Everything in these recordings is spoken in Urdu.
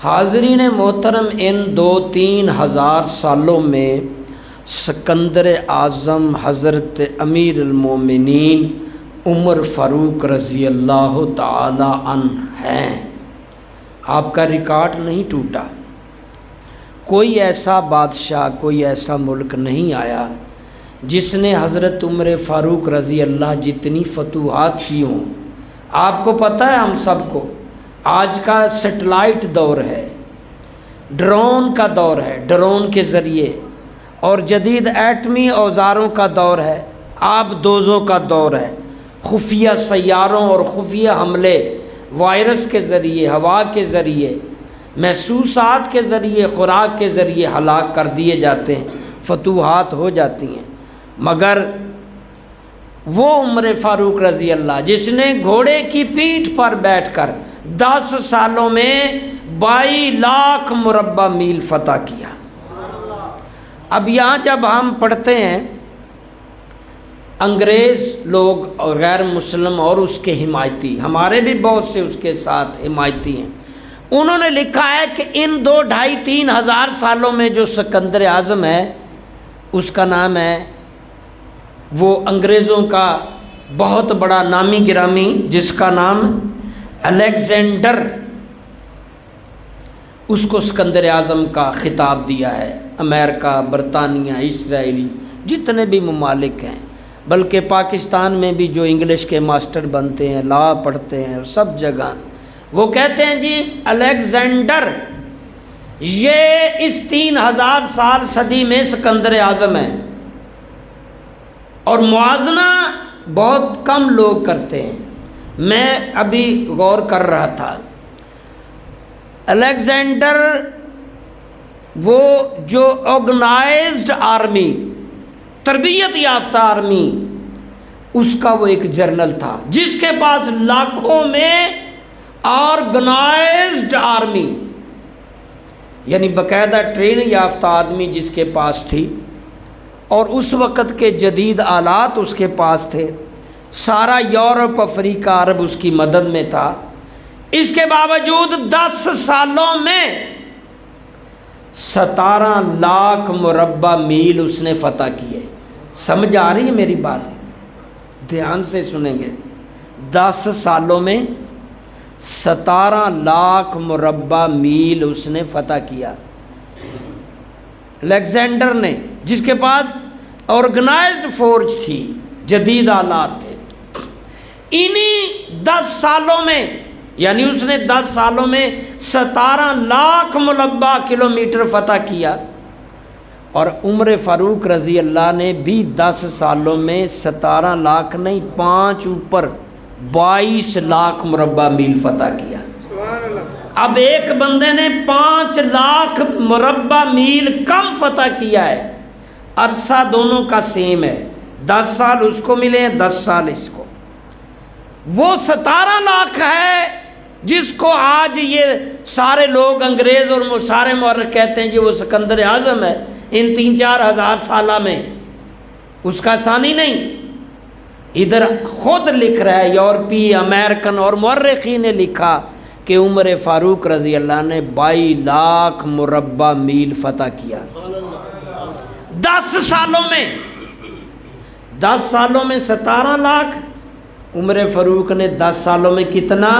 حاضرین محترم، ان 2-3 ہزار سالوں میں سکندر اعظم حضرت امیر المومنین عمر فاروق رضی اللہ تعالی عنہ ہیں۔ آپ کا ریکارڈ نہیں ٹوٹا۔ کوئی ایسا بادشاہ، کوئی ایسا ملک نہیں آیا جس نے حضرت عمر فاروق رضی اللہ جتنی فتوحات کی ہوں۔ آپ کو پتہ ہے، ہم سب کو آج کا سیٹلائٹ دور ہے، ڈرون کا دور ہے، ڈرون کے ذریعے، اور جدید ایٹمی اوزاروں کا دور ہے، آب دوزوں کا دور ہے، خفیہ سیاروں اور خفیہ حملے وائرس کے ذریعے، ہوا کے ذریعے، محسوسات کے ذریعے، خوراک کے ذریعے ہلاک کر دیے جاتے ہیں، فتوحات ہو جاتی ہیں۔ مگر وہ عمر فاروق رضی اللہ جس نے گھوڑے کی پیٹھ پر بیٹھ کر 10 سالوں میں 22 لاکھ مربع میل فتح کیا۔ اب یہاں جب ہم پڑھتے ہیں انگریز لوگ اور غیر مسلم اور اس کے حمایتی، ہمارے بھی بہت سے اس کے ساتھ حمایتی ہیں، انہوں نے لکھا ہے کہ ان 2-2.5-3 ہزار سالوں میں جو سکندر اعظم ہے، اس کا نام ہے، وہ انگریزوں کا بہت بڑا نامی گرامی جس کا نام الیگزینڈر، اس کو سکندر اعظم کا خطاب دیا ہے۔ امریکہ، برطانیہ، اسرائیل، جتنے بھی ممالک ہیں، بلکہ پاکستان میں بھی جو انگلش کے ماسٹر بنتے ہیں، لا پڑھتے ہیں، سب جگہ وہ کہتے ہیں جی الیگزینڈر یہ اس 3000 سال صدی میں سکندر اعظم ہے، اور موازنہ بہت کم لوگ کرتے ہیں۔ میں ابھی غور کر رہا تھا، الیگزینڈر وہ جو آرگنائزڈ آرمی، تربیت یافتہ آرمی، اس کا وہ ایک جرنل تھا جس کے پاس لاکھوں میں آرگنائزڈ آرمی، یعنی باقاعدہ ٹرین یافتہ آدمی جس کے پاس تھی، اور اس وقت کے جدید آلات اس کے پاس تھے۔ سارا یورپ، افریقہ، عرب اس کی مدد میں تھا۔ اس کے باوجود 10 سالوں میں 17 لاکھ مربع میل اس نے فتح کیے۔ سمجھ آ رہی ہے میری بات؟ دھیان سے سنیں گے۔ 10 سالوں میں 17 لاکھ مربع میل اس نے فتح کیا، الیگزینڈر نے، جس کے پاس آرگنائزڈ فورس تھی، جدید آلات تھے۔ انہی 10 سالوں میں، یعنی اس نے 10 سالوں میں 17 لاکھ مربع کلومیٹر فتح کیا، اور عمر فاروق رضی اللہ نے بھی 10 سالوں میں 17 لاکھ نہیں، 5 اوپر 22 لاکھ مربع میل فتح کیا۔ اب ایک بندے نے 5 لاکھ مربع میل کم فتح کیا ہے، عرصہ دونوں کا سیم ہے، 10 سال اس کو ملے ہیں، 10 سال اس کو۔ وہ 17 لاکھ ہے جس کو آج یہ سارے لوگ انگریز اور سارے مورخ کہتے ہیں کہ وہ سکندر اعظم ہے، ان 3-4 ہزار سالہ میں اس کا ثانی نہیں۔ ادھر خود لکھ رہا ہے، یورپی، امریکن اور مورخین نے لکھا کہ عمر فاروق رضی اللہ نے 22 لاکھ مربع میل فتح کیا 10 سالوں میں۔ 10 سالوں میں 17 لاکھ، عمر فاروق نے 10 سالوں میں کتنا؟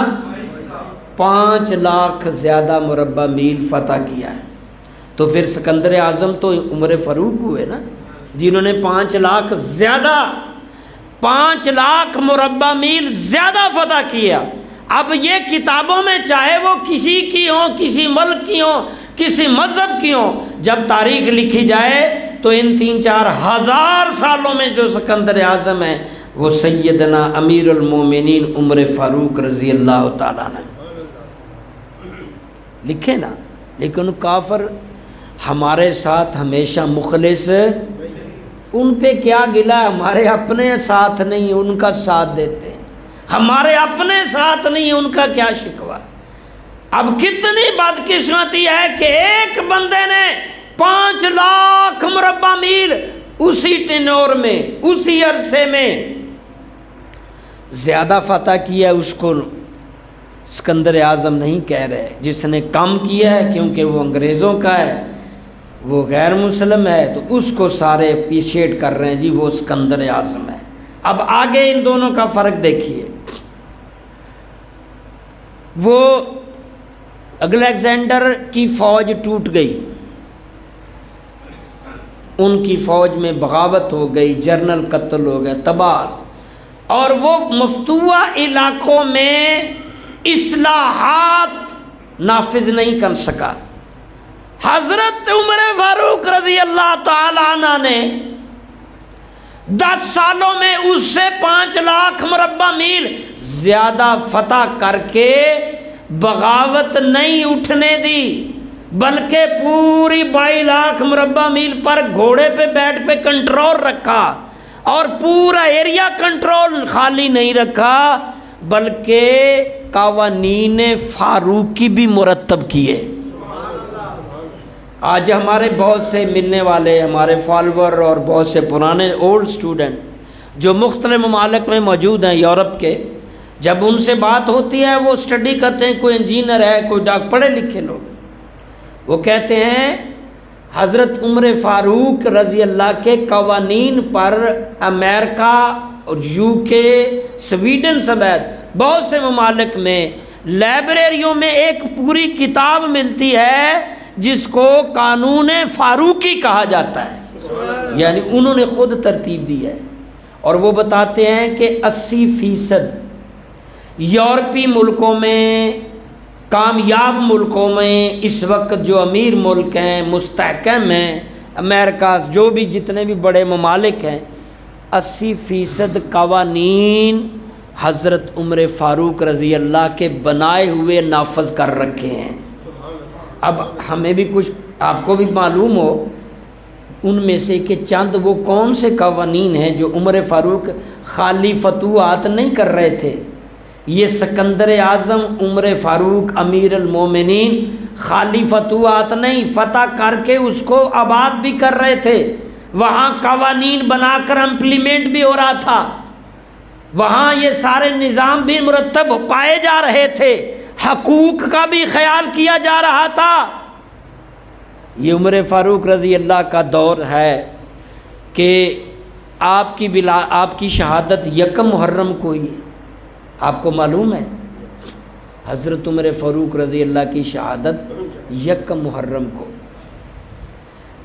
5 لاکھ زیادہ مربع میل فتح کیا ہے۔ تو پھر سکندر اعظم تو عمر فاروق ہوئے نا، جنہوں نے 5 لاکھ زیادہ، 5 لاکھ مربع میل زیادہ فتح کیا۔ اب یہ کتابوں میں چاہے وہ کسی کی ہوں، کسی ملک کی ہوں، کسی مذہب کی ہوں، جب تاریخ لکھی جائے تو ان 3-4 ہزار سالوں میں جو سکندر اعظم ہے وہ سیدنا امیر المومنین عمر فاروق رضی اللہ تعالیٰ نے لکھے نا۔ لیکن کافر ہمارے ساتھ ہمیشہ مخلص، ان پہ کیا گلا، ہمارے اپنے ساتھ نہیں ان کا ساتھ دیتے ہیں، ہمارے اپنے ساتھ نہیں ان کا کیا شکوہ۔ اب کتنی بدقسمتی ہے کہ ایک بندے نے 5 لاکھ مربع میل اسی ٹینور میں، اسی عرصے میں زیادہ فتح کیا، اس کو سکندر اعظم نہیں کہہ رہے، جس نے کام کیا ہے کیونکہ وہ انگریزوں کا ہے، وہ غیر مسلم ہے، تو اس کو سارے اپریشیٹ کر رہے ہیں، جی وہ سکندر اعظم ہے۔ اب آگے ان دونوں کا فرق دیکھیے، وہ الیگزینڈر کی فوج ٹوٹ گئی، ان کی فوج میں بغاوت ہو گئی، جنرل قتل ہو گئے، تباہ، اور وہ مفتوحہ علاقوں میں اصلاحات نافذ نہیں کر سکا۔ حضرت عمر فاروق رضی اللہ تعالی عنہ نے 10 سالوں میں اس سے 5 لاکھ مربع میل زیادہ فتح کر کے بغاوت نہیں اٹھنے دی، بلکہ پوری 22 لاکھ مربع میل پر گھوڑے پہ بیٹھ پہ کنٹرول رکھا، اور پورا ایریا کنٹرول خالی نہیں رکھا بلکہ قوانین فاروقی بھی مرتب کیے۔ آج ہمارے بہت سے ملنے والے ہمارے فالوور اور بہت سے پرانے اولڈ اسٹوڈنٹ جو مختلف ممالک میں موجود ہیں یورپ کے، جب ان سے بات ہوتی ہے وہ اسٹڈی کرتے ہیں، کوئی انجینئر ہے، کوئی پڑھے لکھے لوگ، وہ کہتے ہیں حضرت عمر فاروق رضی اللہ کے قوانین پر امریکہ اور UK، سویڈن سمیت بہت سے ممالک میں لائبریریوں میں ایک پوری کتاب ملتی ہے جس کو قانون فاروقی کہا جاتا ہے، یعنی انہوں نے خود ترتیب دی ہے، اور وہ بتاتے ہیں کہ 80% یورپی ملکوں میں، کامیاب ملکوں میں اس وقت جو امیر ملک ہیں، مستحکم ہیں، امریکہ جو بھی جتنے بھی بڑے ممالک ہیں، 80% قوانین حضرت عمر فاروق رضی اللہ کے بنائے ہوئے نافذ کر رکھے ہیں۔ اب ہمیں بھی کچھ آپ کو بھی معلوم ہو ان میں سے کہ چند وہ کون سے قوانین ہیں جو عمر فاروق خالی فتوحات نہیں کر رہے تھے، یہ سکندر اعظم عمر فاروق امیر المومنین خالی فتوحات نہیں، فتح کر کے اس کو آباد بھی کر رہے تھے، وہاں قوانین بنا کر امپلیمنٹ بھی ہو رہا تھا، وہاں یہ سارے نظام بھی مرتب پائے جا رہے تھے، حقوق کا بھی خیال کیا جا رہا تھا۔ یہ عمر فاروق رضی اللہ کا دور ہے کہ آپ کی شہادت 1 محرم کو ہی، آپ کو معلوم ہے حضرت عمر فاروق رضی اللہ کی شہادت 1 محرم کو،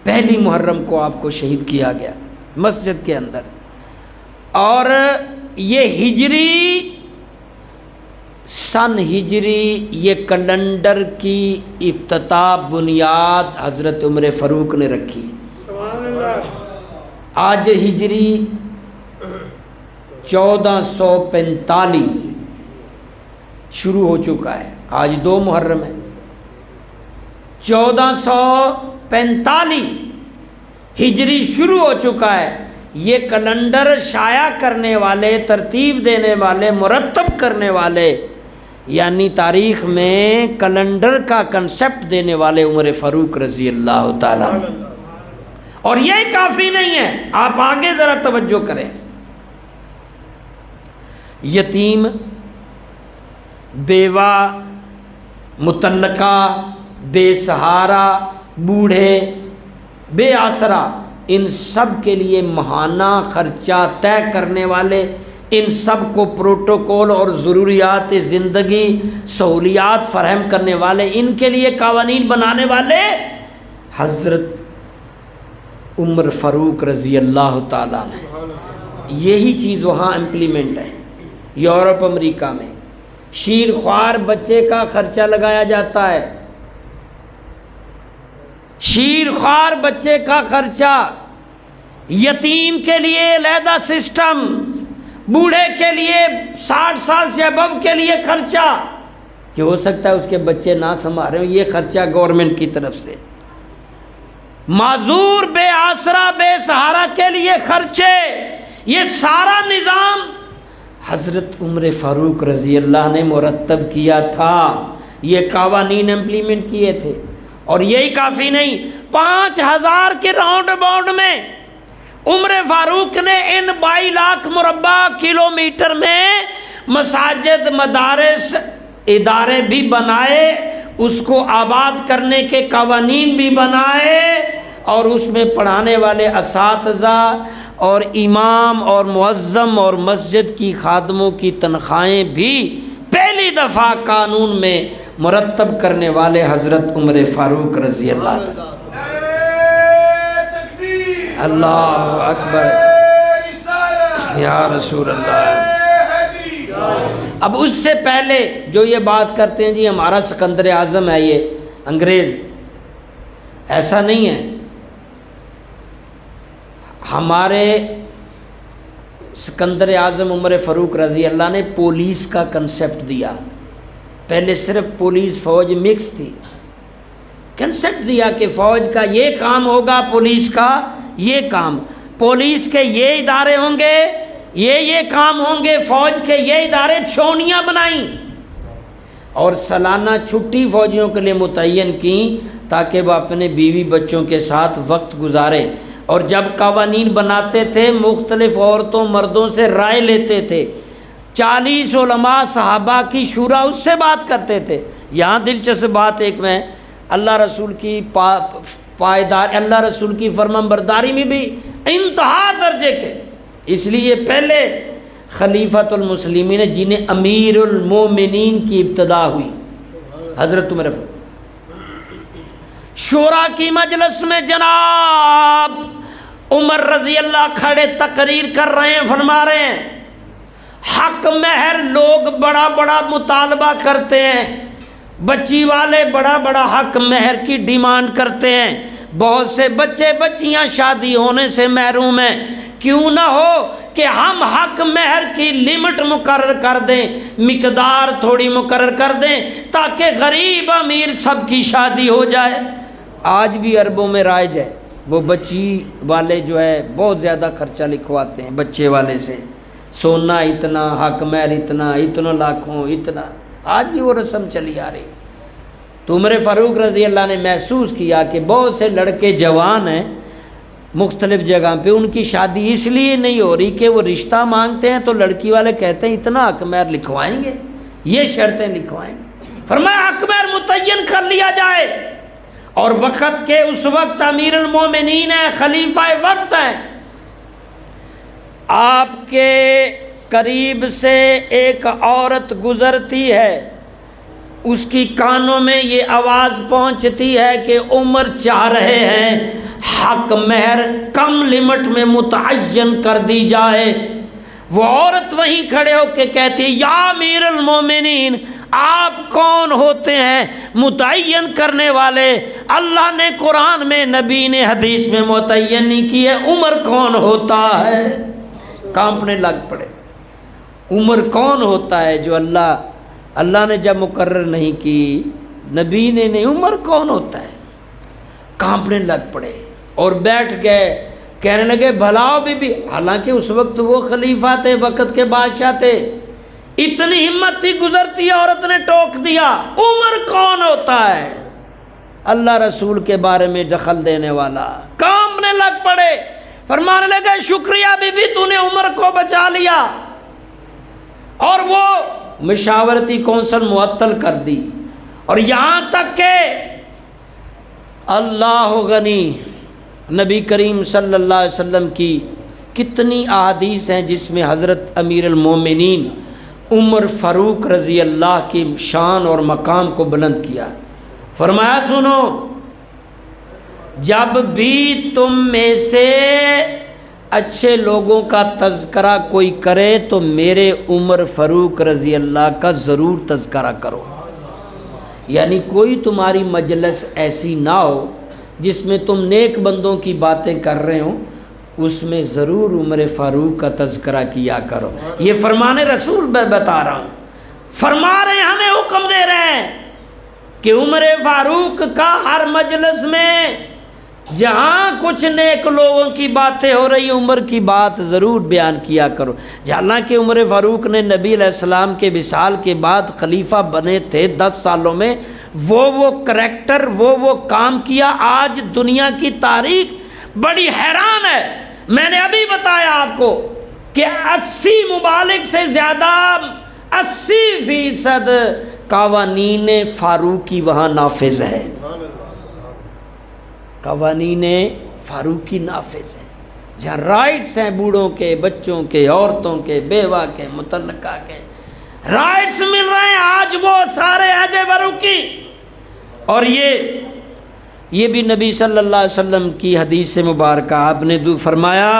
1 محرم کو آپ کو شہید کیا گیا مسجد کے اندر، اور یہ ہجری سن ہجری یہ کیلنڈر کی افتتاح بنیاد حضرت عمر فاروق نے رکھی۔ آج ہجری 1445 شروع ہو چکا ہے، آج 2 محرم ہے، 1445 ہجری شروع ہو چکا ہے۔ یہ کیلنڈر شائع کرنے والے، ترتیب دینے والے، مرتب کرنے والے، یعنی تاریخ میں کیلنڈر کا کنسپٹ دینے والے عمر فاروق رضی اللہ تعالیٰ۔ اور یہ کافی نہیں ہے، آپ آگے ذرا توجہ کریں، یتیم، بیوہ، مطلقہ، بے سہارا، بوڑھے، بے آسرا، ان سب کے لیے ماہانہ خرچہ طے کرنے والے، ان سب کو پروٹوکول اور ضروریات زندگی سہولیات فراہم کرنے والے، ان کے لیے قوانین بنانے والے حضرت عمر فاروق رضی اللہ تعالیٰ نے۔ یہی چیز وہاں امپلیمنٹ ہے۔ یورپ امریکہ میں شیر خوار بچے کا خرچہ لگایا جاتا ہے، شیر خوار بچے کا خرچہ، یتیم کے لیے علیحدہ سسٹم، بوڑھے کے لیے 60 سال سے ابو کے لیے خرچہ، کہ ہو سکتا ہے اس کے بچے نہ سنبھال رہے ہوں، یہ خرچہ گورنمنٹ کی طرف سے، معذور، بے آسرا، بے سہارا کے لیے خرچے، یہ سارا نظام حضرت عمر فاروق رضی اللہ نے مرتب کیا تھا، یہ قوانین امپلیمنٹ کیے تھے۔ اور یہی کافی نہیں، 5000 کے راؤنڈ اباؤٹ میں عمر فاروق نے ان 22 لاکھ مربع کلومیٹر میں مساجد، مدارس، ادارے بھی بنائے، اس کو آباد کرنے کے قوانین بھی بنائے، اور اس میں پڑھانے والے اساتذہ اور امام اور معظم اور مسجد کی خادموں کی تنخواہیں بھی پہلی دفعہ قانون میں مرتب کرنے والے حضرت عمر فاروق رضی اللہ عنہ۔ اللہ اکبر یا رسول اللہ۔ اب اس سے پہلے جو یہ بات کرتے ہیں جی ہمارا سکندر اعظم ہے یہ انگریز، ایسا نہیں ہے۔ ہمارے سکندر اعظم عمر فاروق رضی اللہ نے پولیس کا کنسیپٹ دیا، پہلے صرف پولیس فوج مکس تھی، کنسیپٹ دیا کہ فوج کا یہ کام ہوگا، پولیس کا یہ کام، پولیس کے یہ ادارے ہوں گے، یہ کام ہوں گے، فوج کے یہ ادارے، چھونیاں بنائیں اور سالانہ چھٹی فوجیوں کے لیے متعین کی تاکہ وہ اپنے بیوی بچوں کے ساتھ وقت گزارے۔ اور جب قوانین بناتے تھے مختلف عورتوں مردوں سے رائے لیتے تھے، 40 علماء صحابہ کی شورا اس سے بات کرتے تھے۔ یہاں دلچسپ بات ایک میں اللہ رسول کی پائیدار، اللہ رسول کی فرمانبرداری میں بھی انتہا درجے کے، اس لیے پہلے خلیفۃ المسلمین جنہیں امیر المومنین کی ابتدا ہوئی حضرت عمر شورا کی مجلس میں جناب عمر رضی اللہ کھڑے تقریر کر رہے ہیں، فرما رہے ہیں حق مہر لوگ بڑا بڑا مطالبہ کرتے ہیں، بچی والے بڑا بڑا حق مہر کی ڈیمانڈ کرتے ہیں، بہت سے بچے بچیاں شادی ہونے سے محروم ہیں، کیوں نہ ہو کہ ہم حق مہر کی لمٹ مقرر کر دیں، مقدار تھوڑی مقرر کر دیں تاکہ غریب امیر سب کی شادی ہو جائے۔ آج بھی عربوں میں رائج ہے، وہ بچی والے جو ہے بہت زیادہ خرچہ لکھواتے ہیں بچے والے سے، سونا اتنا، حق مہر اتنا، اتنا لاکھوں اتنا، آج بھی وہ رسم چلی آ رہی۔ تو عمر فاروق رضی اللہ نے محسوس کیا کہ بہت سے لڑکے جوان ہیں مختلف جگہ پہ، ان کی شادی اس لیے نہیں ہو رہی کہ وہ رشتہ مانگتے ہیں تو لڑکی والے کہتے ہیں اتنا حق مہر لکھوائیں گے، یہ شرطیں لکھوائیں گے۔ فرمایا حق مہر متعین کر لیا جائے، اور وقت کے اس وقت امیر المومنین ہے، خلیفہ وقت ہے، آپ کے قریب سے ایک عورت گزرتی ہے، اس کی کانوں میں یہ آواز پہنچتی ہے کہ عمر چاہ رہے ہیں حق مہر کم لمٹ میں متعین کر دی جائے۔ وہ عورت وہیں کھڑے ہو کے کہتی ہے یا امیر المومنین، آپ کون ہوتے ہیں متعین کرنے والے؟ اللہ نے قرآن میں، نبی نے حدیث میں متعین نہیں کی ہے، عمر کون ہوتا ہے؟ کانپنے لگ پڑے، عمر کون ہوتا ہے جو اللہ نے جب مقرر نہیں کی، نبی نے نہیں، عمر کون ہوتا ہے؟ کانپنے لگ پڑے اور بیٹھ گئے، کہنے لگے بھلاؤ بی بی، حالانکہ اس وقت وہ خلیفہ تھے، وقت کے بادشاہ تھے، اتنی ہمت تھی، گزرتی عورت نے ٹوک دیا، عمر کون ہوتا ہے؟ اللہ رسول کے بارے میں دخل دینے والا، کانپنے لگ پڑے، فرمانے لگے شکریہ بی بی، تو نے عمر کو بچا لیا، اور وہ مشاورتی کونسل معطل کر دی۔ اور یہاں تک کہ اللہ غنی، نبی کریم صلی اللہ علیہ وسلم کی کتنی احادیث ہیں جس میں حضرت امیر المومنین عمر فاروق رضی اللہ کی شان اور مقام کو بلند کیا۔ فرمایا سنو، جب بھی تم میں سے اچھے لوگوں کا تذکرہ کوئی کرے تو میرے عمر فاروق رضی اللہ کا ضرور تذکرہ کرو، یعنی کوئی تمہاری مجلس ایسی نہ ہو جس میں تم نیک بندوں کی باتیں کر رہے ہو، اس میں ضرور عمر فاروق کا تذکرہ کیا کرو۔ یہ فرمان رسول میں بتا رہا ہوں، فرما رہے ہیں، ہمیں حکم دے رہے ہیں کہ عمر فاروق کا ہر مجلس میں جہاں کچھ نیک لوگوں کی باتیں ہو رہی، عمر کی بات ضرور بیان کیا کرو۔ حالانکہ عمر فاروق نے نبی علیہ السلام کے وصال کے بعد خلیفہ بنے تھے 10 سالوں میں، وہ کریکٹر، وہ کام کیا، آج دنیا کی تاریخ بڑی حیران ہے۔ میں نے ابھی بتایا آپ کو کہ 80 ممالک سے زیادہ، 80% قوانین فاروقی وہاں نافذ ہے، قوانین فاروقی نافذ ہے، جہاں رائٹس ہیں بوڑھوں کے، بچوں کے، عورتوں کے، بیوہ کے، مطلقہ کے رائٹس مل رہے ہیں آج، وہ سارے عہد فاروقی۔ اور یہ بھی نبی صلی اللہ علیہ وسلم کی حدیث سے مبارکہ، آپ نے فرمایا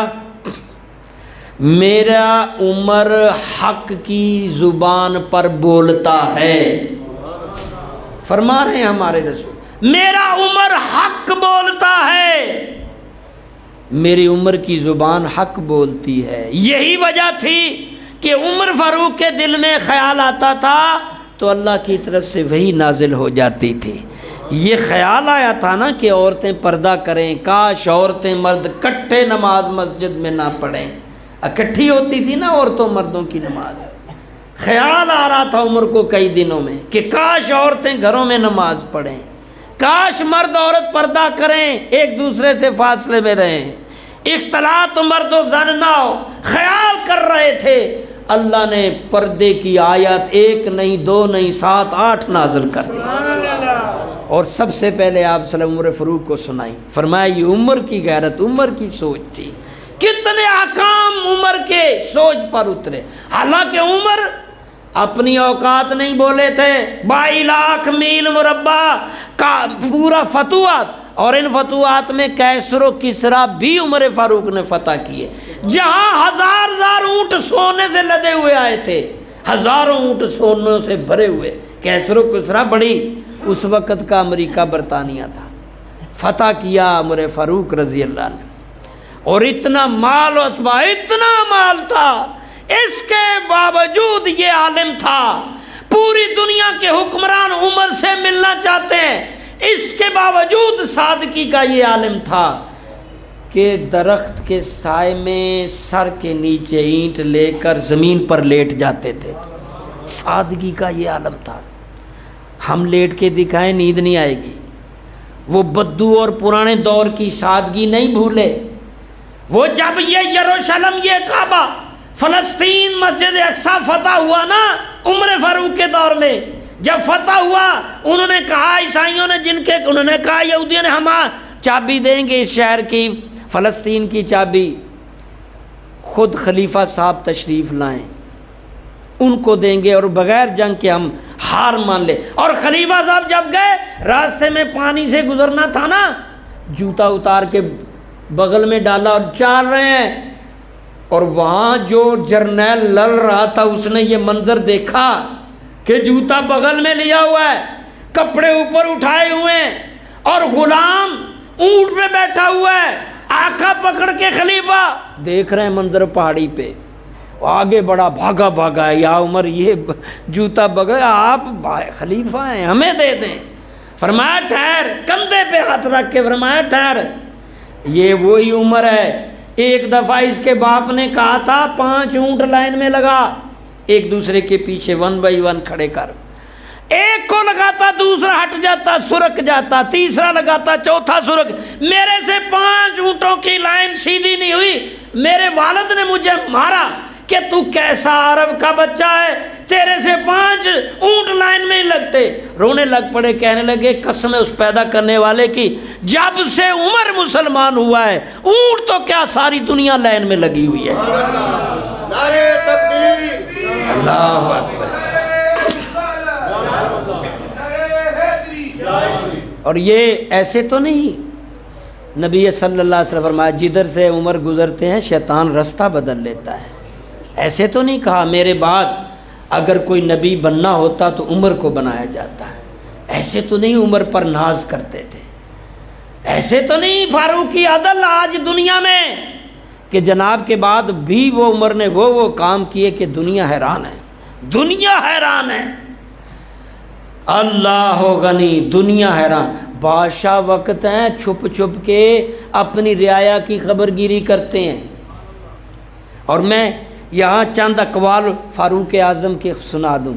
میرا عمر حق کی زبان پر بولتا ہے، فرما رہے ہیں ہمارے رسول، میرا عمر حق بولتا ہے، میری عمر کی زبان حق بولتی ہے۔ یہی وجہ تھی کہ عمر فاروق کے دل میں خیال آتا تھا تو اللہ کی طرف سے وحی نازل ہو جاتی تھی۔ یہ خیال آیا تھا نا کہ عورتیں پردہ کریں، کاش عورتیں مرد کٹھے نماز مسجد میں نہ پڑھیں، اکٹھی ہوتی تھی نا عورتوں مردوں کی نماز۔ خیال آ رہا تھا عمر کو کئی دنوں میں کہ کاش عورتیں گھروں میں نماز پڑھیں، کاش مرد عورت پردہ کریں، ایک دوسرے سے فاصلے میں رہیں، اختلاط مرد و زن نہ ہو، خیال کر رہے تھے۔ اللہ نے پردے کی آیت 1 نہیں 2 نہیں 7 8 نازل کر دی، اور سب سے پہلے آپ صلی اللہ علیہ وسلم عمر فاروق کو سنائی، فرمایا یہ عمر کی غیرت، عمر کی سوچ تھی۔ کتنے احکام عمر کے سوچ پر اترے، حالانکہ عمر اپنی اوقات نہیں بولے تھے، 22 لاکھ میل مربع کا پورا فتوحات، اور ان فتوحات میں کیسر و کسرا بھی عمر فاروق نے فتح کیے، جہاں ہزار اونٹ سونے سے لدے ہوئے آئے تھے، ہزاروں اونٹ سونوں سے بھرے ہوئے۔ کیسر و کسرا بڑی اس وقت کا امریکہ برطانیہ تھا، فتح کیا عمر فاروق رضی اللہ عنہ، اور اتنا مال و اسباب، اتنا مال تھا، اس کے باوجود یہ عالم تھا، پوری دنیا کے حکمران عمر سے ملنا چاہتے ہیں، اس کے باوجود سادگی کا یہ عالم تھا کہ درخت کے سائے میں سر کے نیچے اینٹ لے کر زمین پر لیٹ جاتے تھے، سادگی کا یہ عالم تھا۔ ہم لیٹ کے دکھائیں نیند نہیں آئے گی، وہ بدو اور پرانے دور کی سادگی نہیں بھولے۔ وہ جب یہ یروشلم، یہ کعبہ، فلسطین، مسجد اقصی فتح ہوا نا عمر فاروق کے دور میں، جب فتح ہوا انہوں نے کہا، عیسائیوں نے انہوں نے کہا، یہودیوں نے، ہم چابی دیں گے اس شہر کی، فلسطین کی چابی، خود خلیفہ صاحب تشریف لائیں، ان کو دیں گے اور بغیر جنگ کے ہم ہار مان لیں۔ اور خلیفہ صاحب جب گئے، راستے میں پانی سے گزرنا تھا نا، جوتا اتار کے بغل میں ڈالا اور چل رہے ہیں، اور وہاں جو جرنیل لڑ رہا تھا اس نے یہ منظر دیکھا کہ جوتا بغل میں لیا ہوا ہے، کپڑے اوپر اٹھائے ہوئے ہیں، اور غلام اونٹ پہ بیٹھا ہوا ہے، آقا پکڑ کے خلیفہ دیکھ رہے ہیں منظر پہاڑی پہ، آگے بڑا بھاگا ہے، یا عمر یہ جوتا بغل، آپ خلیفہ ہیں ہمیں دے دیں۔ فرمایا ٹھہر، کندھے پہ ہاتھ رکھ کے فرمایا ٹھہر، یہ وہی عمر ہے، ایک دفعہ اس کے باپ نے کہا تھا 5 اونٹ لائن میں لگا، ایک دوسرے کے پیچھے 1 بائی 1 کھڑے کر، ایک کو لگاتا دوسرا ہٹ جاتا، سرک جاتا، تیسرا لگاتا چوتھا سرک، میرے سے 5 اونٹوں کی لائن سیدھی نہیں ہوئی، میرے والد نے مجھے مارا کہ تو کیسا عرب کا بچہ ہے، تیرے سے 5 اونٹ لائن میں ہی لگتے۔ رونے لگ پڑے، کہنے لگے قسم ہے اس پیدا کرنے والے کی، جب سے عمر مسلمان ہوا ہے اونٹ تو کیا ساری دنیا لائن میں لگی ہوئی ہے۔ نعرہ تکبیر، اللہ اکبر۔ اور یہ ایسے تو نہیں، نبی صلی اللہ علیہ وسلم فرمایا جدھر سے عمر گزرتے ہیں شیطان رستہ بدل لیتا ہے، ایسے تو نہیں کہا میرے بعد اگر کوئی نبی بننا ہوتا تو عمر کو بنایا جاتا ہے، ایسے تو نہیں عمر پر ناز کرتے تھے، ایسے تو نہیں فاروقی عدل آج دنیا میں کہ جناب کے بعد بھی وہ عمر نے وہ کام کیے کہ دنیا حیران ہے، دنیا حیران ہے، اللہ غنی، دنیا حیران۔ بادشاہ وقت ہیں چھپ کے اپنی رعایا کی خبر گیری کرتے ہیں، اور میں یہاں چند اقوال فاروق اعظم کے سنا دوں،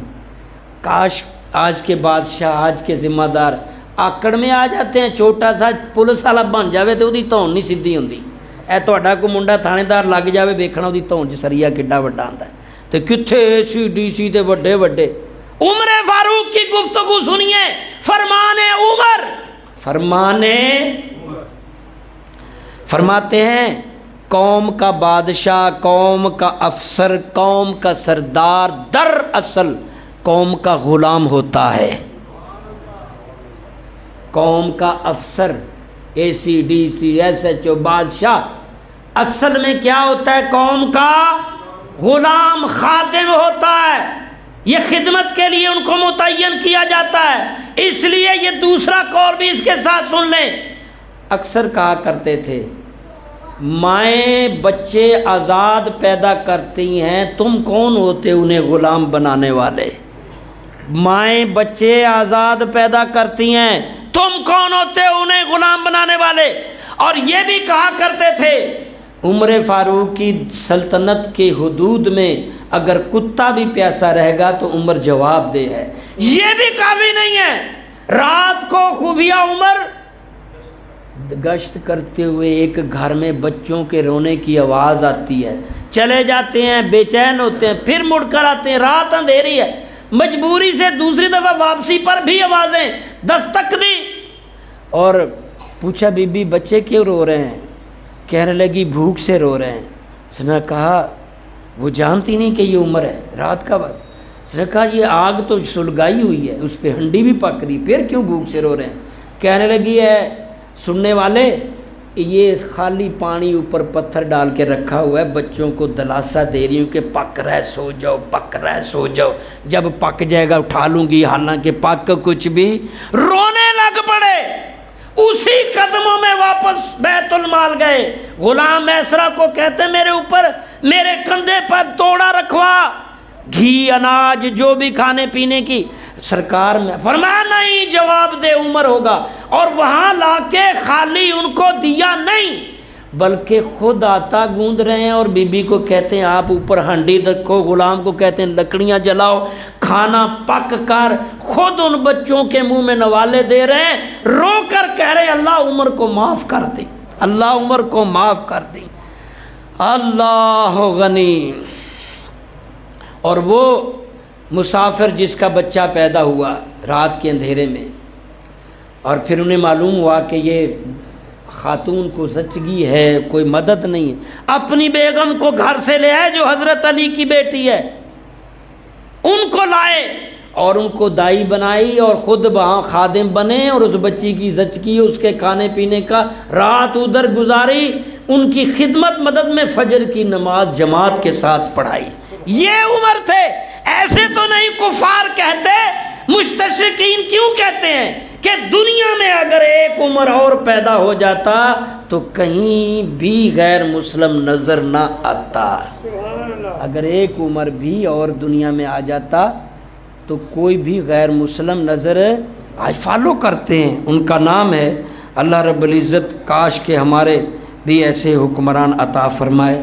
کاش آج کے بادشاہ، آج کے ذمہ دار آکڑ میں آ جاتے ہیں، چھوٹا سا پولیس والا بن جاوے تو وہی ਧੌਣ نہیں ਸਿੱਧੀ ਹੁੰਦੀ، اے ਤੁਹਾਡਾ ਕੋਈ ਮੁੰਡਾ ਥਾਣੇਦਾਰ ਲੱਗ ਜਾਵੇ ਵੇਖਣਾ ਉਹਦੀ ਧੌਣ 'ਚ ਸਰੀਆ ਕਿੱਡਾ ਵੱਡਾ ਆਂਦਾ, ਤੇ ਕਿੱਥੇ ਏਸੀ ਡੀਸੀ ਤੇ ਵੱਡੇ عمر فاروق کی گفتگو سنیے، فرمان عمر، فرماتے ہیں قوم کا بادشاہ، قوم کا افسر، قوم کا سردار در اصل قوم کا غلام ہوتا ہے۔ قوم کا افسر، A C D C S H O, بادشاہ اصل میں کیا ہوتا ہے؟ قوم کا غلام، خادم ہوتا ہے۔ یہ خدمت کے لیے ان کو متعین کیا جاتا ہے۔ اس لیے یہ دوسرا قول بھی اس کے ساتھ سن لیں۔ اکثر کہا کرتے تھے مائیں بچے آزاد پیدا کرتی ہیں، تم کون ہوتے انہیں غلام بنانے والے؟ مائیں بچے آزاد پیدا کرتی ہیں، تم کون ہوتے انہیں غلام بنانے والے؟ اور یہ بھی کہا کرتے تھے عمر فاروق کی سلطنت کے حدود میں اگر کتا بھی پیاسا رہے گا تو عمر جواب دے ہے۔ یہ بھی کافی نہیں ہے، رات کو خفیہ عمر گشت کرتے ہوئے ایک گھر میں بچوں کے رونے کی آواز آتی ہے، چلے جاتے ہیں، بے چین ہوتے ہیں، پھر مڑ کر آتے ہیں، رات اندھیری ہے، مجبوری سے دوسری دفعہ واپسی پر بھی آوازیں دستک دی اور پوچھا بی بی بچے کیوں رو رہے ہیں؟ کہنے لگی بھوک سے رو رہے ہیں۔ اس نے کہا وہ جانتی نہیں کہ یہ عمر ہے، رات کا وقت۔ اس نے کہا یہ آگ تو سلگائی ہوئی ہے، اس پہ ہنڈی بھی پک رہی، پھر کیوں بھوک سے رو رہے ہیں؟ کہنے لگی ہے سننے والے یہ خالی پانی اوپر پتھر ڈال کے رکھا ہوا ہے، بچوں کو دلاسا دے رہی ہوں کہ پک رہا ہے سو جاؤ، پک رہا ہے سو جاؤ، جب پک جائے گا اٹھا لوں گی، حالانکہ پک کچھ بھی، رونے لگ پڑے۔ اسی قدموں میں واپس بیت المال گئے۔ غلام میسرہ کو کہتے میرے اوپر، میرے کندھے پر توڑا رکھوا، گھی اناج جو بھی کھانے پینے کی۔ سرکار میں فرمایا نہیں، جواب دے عمر ہوگا، اور وہاں لا کے خالی ان کو دیا نہیں بلکہ خود آٹا گوندھ رہے ہیں، اور بی بی کو کہتے ہیں آپ اوپر ہانڈی رکھو، غلام کو کہتے ہیں لکڑیاں جلاؤ، کھانا پک کر خود ان بچوں کے منہ میں نوالے دے رہے ہیں، رو کر کہہ رہے اللہ عمر کو معاف کر دے، اللہ عمر کو معاف کر دے، اللہ غنی۔ اور وہ مسافر جس کا بچہ پیدا ہوا رات کے اندھیرے میں، اور پھر انہیں معلوم ہوا کہ یہ خاتون کو زچگی ہے، کوئی مدد نہیں ہے، اپنی بیگم کو گھر سے لے آئے جو حضرت علی کی بیٹی ہے، ان کو لائے اور ان کو دائی بنائی اور خود وہاں خادم بنے، اور اس بچی کی زچگی، اس کے کھانے پینے کا، رات ادھر گزاری، ان کی خدمت مدد میں فجر کی نماز جماعت کے ساتھ پڑھائی۔ یہ عمر تھے۔ ایسے تو نہیں کفار کہتے، مستشرقین کیوں کہتے ہیں کہ دنیا میں اگر ایک عمر اور پیدا ہو جاتا تو کہیں بھی غیر مسلم نظر نہ آتا۔ اگر ایک عمر بھی اور دنیا میں آ جاتا تو کوئی بھی غیر مسلم نظر آج فالو کرتے ہیں، ان کا نام ہے اللہ رب العزت۔ کاش کہ ہمارے بھی ایسے حکمران عطا فرمائے۔